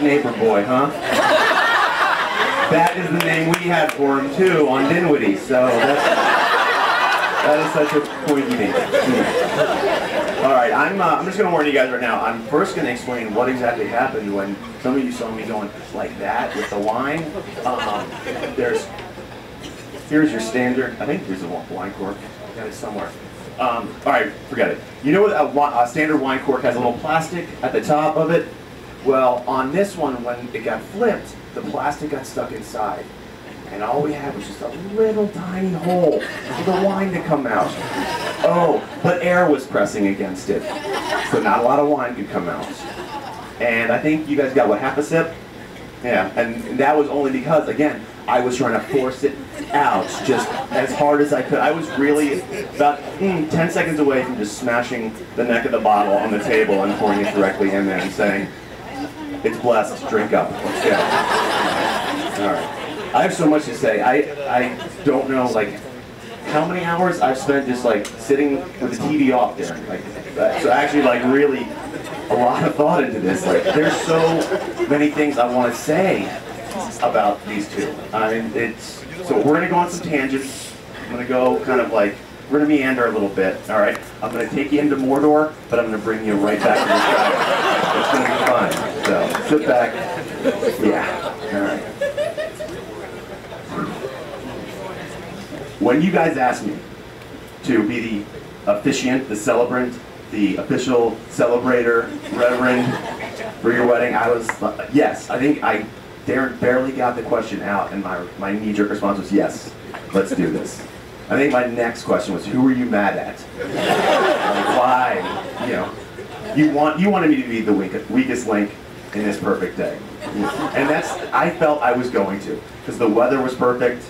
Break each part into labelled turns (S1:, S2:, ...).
S1: neighbor boy, huh? That is the name we had for him too on Dinwiddie, so that is such a pointy name. All right, I'm just going to warn you guys right now. I'm first going to explain what exactly happened when some of you saw me going like that with the wine. Here's your standard. I think here's a wine cork. I got it somewhere. All right, forget it. You know what a standard wine cork has a little plastic at the top of it? Well, on this one, when it got flipped, the plastic got stuck inside. And all we had was just a little tiny hole for the wine to come out. Oh, but air was pressing against it. So not a lot of wine could come out. And I think you guys got, what, half a sip? Yeah, and that was only because, again, I was trying to force it out just as hard as I could. I was really about 10 seconds away from just smashing the neck of the bottle on the table and pouring it directly in there and saying, "It's blessed, drink up, let's go." All right. I have so much to say. I don't know, like, how many hours I've spent just, like, sitting with the TV off there. Like, so actually, like, really a lot of thought into this. Like, there's so many things I want to say about these two. I mean, so we're going to go on some tangents. I'm going to go kind of like, we're going to meander a little bit, all right? I'm going to take you into Mordor, but I'm going to bring you right back to the sky. It's going to be fun. So, sit back. Yeah, all right. When you guys asked me to be the officiant, the celebrant, the official celebrator, reverend for your wedding, I was, yes, I think Darren barely got the question out, and my knee-jerk response was, yes, let's do this. I think my next question was, who are you mad at? Like, why? You know, you wanted me to be the weakest link in this perfect day. And I felt I was going to, because the weather was perfect,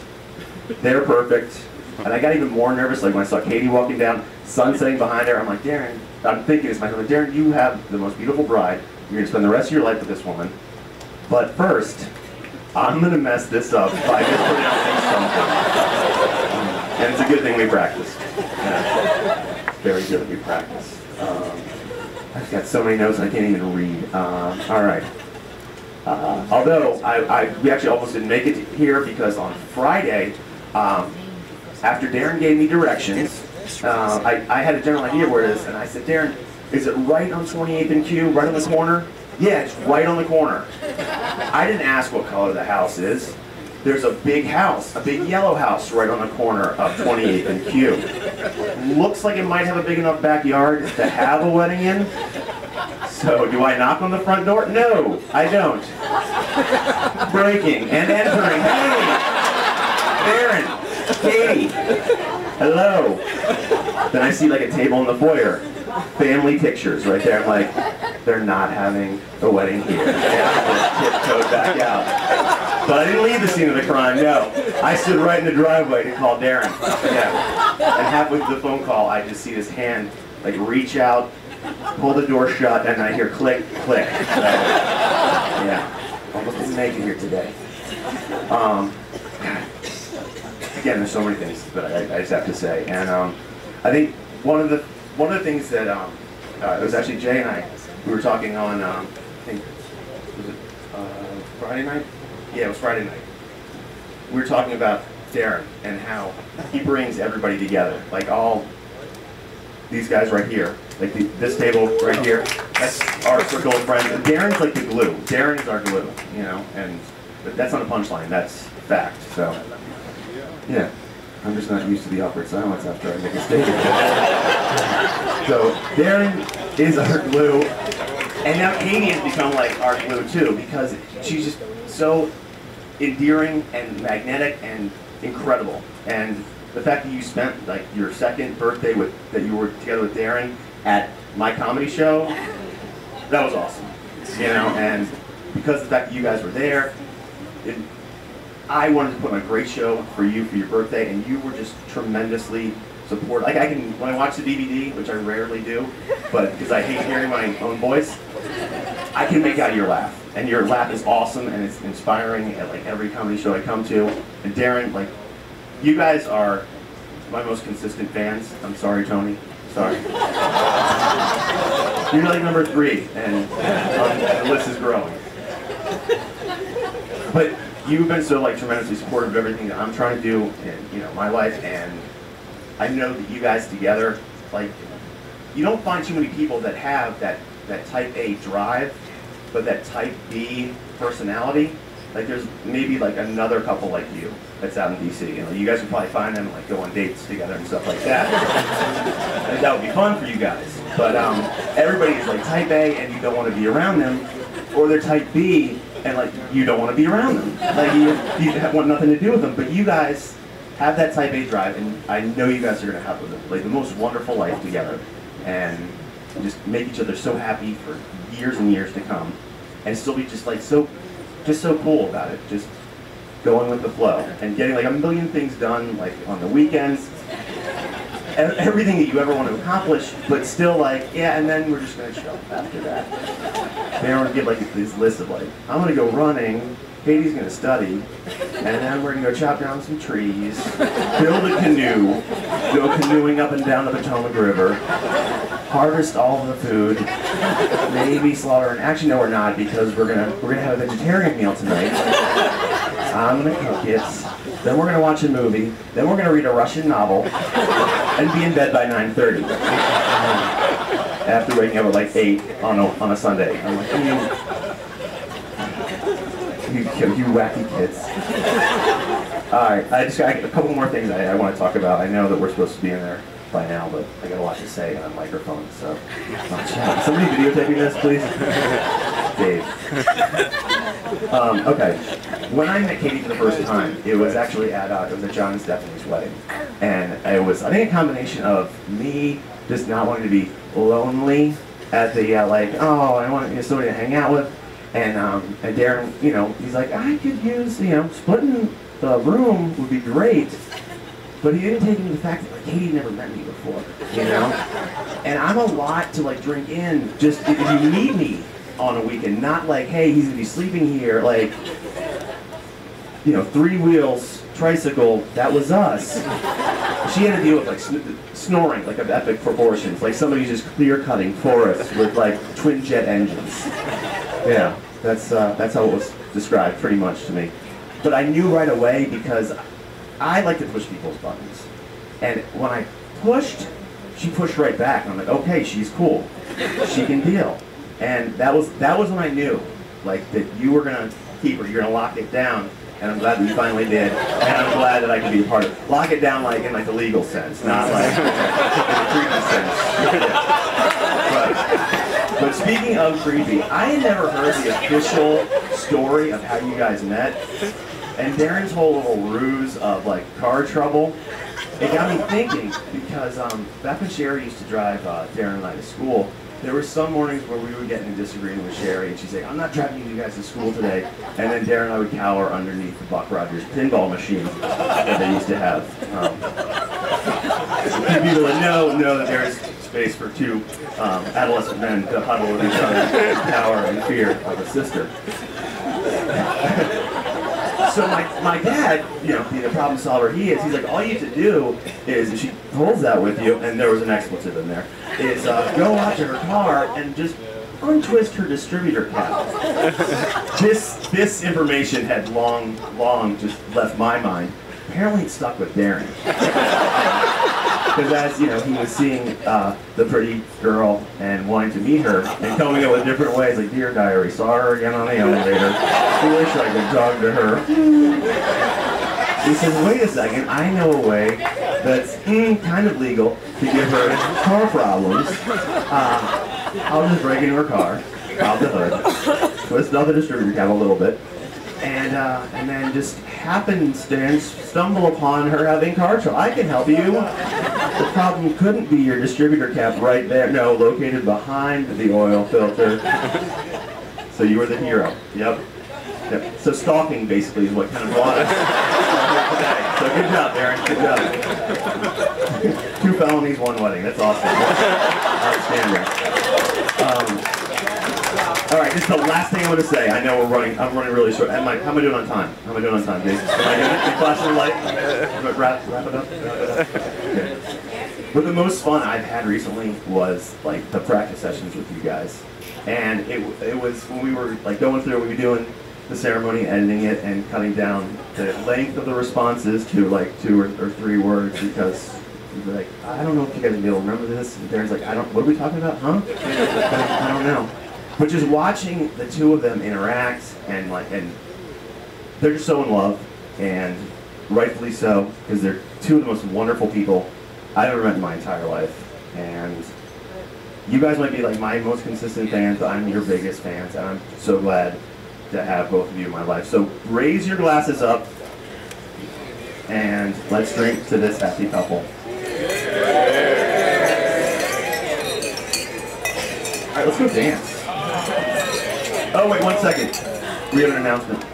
S1: they're perfect, and I got even more nervous, like when I saw Katie walking down, sun setting behind her. I'm like, Darren, I'm thinking to myself, Darren, you have the most beautiful bride. You're going to spend the rest of your life with this woman. But first, I'm going to mess this up by mispronouncing something. And it's a good thing we practice. Yeah. Very good we practice. I've got so many notes I can't even read. All right. Although we actually almost didn't make it here because on Friday, after Darren gave me directions, I had a general idea where it is, and I said, Darren, is it right on 28th and Q, right on the corner? Yeah, it's right on the corner. I didn't ask what color the house is. There's a big house, a big yellow house right on the corner of 28th and Q. Looks like it might have a big enough backyard to have a wedding in. So, do I knock on the front door? No, I don't. Breaking and entering. Hey! Darren! Katie! Hello! Then I see like a table in the foyer. Family pictures right there. I'm like, they're not having a wedding here. Yeah, I tiptoed back out. But I didn't leave the scene of the crime, no. I stood right in the driveway to call Darren. Yeah. And halfway through the phone call, I just see this hand like reach out, pull the door shut, and I hear click, click. So, yeah, almost didn't make it here today. Again, there's so many things that I just have to say, and I think one of the things that it was actually Jay and I, we were talking on I think was it Friday night? Yeah, it was Friday night. We were talking about Darren and how he brings everybody together, like all these guys right here, like this table right here. That's our circle of friends. And Darren's like the glue. Darren is our glue, you know. But that's not a punchline. That's fact. So. Yeah, I'm just not used to the awkward silence after I make a statement. So Darren is our glue, and now Katie has become like our glue too, because she's just so endearing and magnetic and incredible. And the fact that you spent like your second birthday that you were together with Darren at my comedy show, that was awesome. You know, and because of the fact that you guys were there, I wanted to put on a great show for you for your birthday, and you were just tremendously supportive. Like when I watch the DVD, which I rarely do, but because I hate hearing my own voice, I can make out your laugh. And your laugh is awesome, and it's inspiring at like every comedy show I come to. And Darren, like, you guys are my most consistent fans. I'm sorry, Tony. Sorry. You're like number 3, and the list is growing. But you've been so like tremendously supportive of everything that I'm trying to do in my life, and I know that you guys together, like, you don't find too many people that have that type A drive, but that type B personality. Like there's maybe like another couple like you that's out in DC. You guys would probably find them and like go on dates together and stuff like that. And that would be fun for you guys. But everybody is like type A and you don't want to be around them, or they're type B and like you don't want to be around them. Like you want nothing to do with them. But you guys have that type A drive, and I know you guys are gonna have like the most wonderful life together, and just make each other so happy for years and years to come, and still be just like so cool about it, just going with the flow and getting like a million things done like on the weekends, everything that you ever want to accomplish, but still like, yeah, and then we're just going to chill after that. They want to give like this list of like, I'm going to go running, Katie's going to study, and then we're going to go chop down some trees, build a canoe, go canoeing up and down the Potomac River, harvest all of the food, maybe slaughter, and actually no we're not, because we're gonna have a vegetarian meal tonight. I'm gonna cook it, then we're gonna watch a movie, then we're gonna read a Russian novel, and be in bed by 9:30. After waking up at like 8 on a Sunday. I'm like, you wacky kids. Alright, I got a couple more things I want to talk about. I know that we're supposed to be in there by now, but I got a lot to say on a microphone, so somebody videotaping this, please? Dave. Okay, when I met Katie for the first time, it was actually at John and Stephanie's wedding, and it was, I think, a combination of me just not wanting to be lonely at the like, oh, I want somebody to hang out with, and Darren, he's like, I could use, splitting the room would be great. But he didn't take into the fact that like Katie never met me before, And I'm a lot to like drink in just if you need me on a weekend, not like, hey, he's gonna be sleeping here, like, 3 wheels, tricycle, that was us. She had to deal with like snoring, like of epic proportions, like somebody just clear cutting forests with like twin jet engines. Yeah, that's how it was described pretty much to me. But I knew right away because I like to push people's buttons, and when I pushed, she pushed right back, and I'm like, okay, she's cool, she can deal, and that was when I knew, like, that you were gonna keep her, you're gonna lock it down, and I'm glad that you finally did, and I'm glad that I could be a part of it. Lock it down, like in like the legal sense, not like in the creepy sense. But speaking of creepy, I had never heard the official story of how you guys met. And Darren's whole little ruse of like car trouble, it got me thinking, because back when Sherry used to drive Darren and I to school, there were some mornings where we would get into disagreement with Sherry, and she'd say, I'm not driving you guys to school today. And then Darren and I would cower underneath the Buck Rogers pinball machine that they used to have. People that know that there's space for 2 adolescent men to huddle with each other and cower in fear of a sister. So my dad, being the problem solver he is, he's like, all you have to do is, if she holds that with you, and there was an expletive in there, is go out to her car and just untwist her distributor cap. This information had long just left my mind. Apparently it stuck with Darren. Because as he was seeing the pretty girl and wanting to meet her and coming up with different ways, like, dear diary, saw her again on the elevator, wish I could talk to her. He says, wait a second, I know a way that's kind of legal to give her car problems. I'll just break into her car, pop the hood, twist out the distributor cap a little bit, and then just happenstance stumble upon her having car trouble. I can help you. The problem couldn't be your distributor cap right there. No, located behind the oil filter. So you were the hero. Yep. So stalking basically is what kind of brought us today. So good job, Darren. Good job. 2 felonies, 1 wedding. That's awesome. Outstanding. All right, this is the last thing I want to say. I know I'm running really short. How am I doing on time? How am I doing on time, Dave? Am I doing it? Flashing the light? Wrap it up? Okay. But the most fun I've had recently was like the practice sessions with you guys. And it was when we were like going through, we were doing the ceremony, editing it, and cutting down the length of the responses to like 2 or 3 words, because he's like, I don't know if you guys will be able to remember this. And Darren's like, what are we talking about, huh? I don't know. But just watching the two of them interact, and they're just so in love, and rightfully so, because they're two of the most wonderful people I've ever met in my entire life. And you guys might be like my most consistent fans, but I'm your biggest fans, and I'm so glad to have both of you in my life. So raise your glasses up, and let's drink to this happy couple. All right, let's go dance. Oh wait, 1 second. We have an announcement.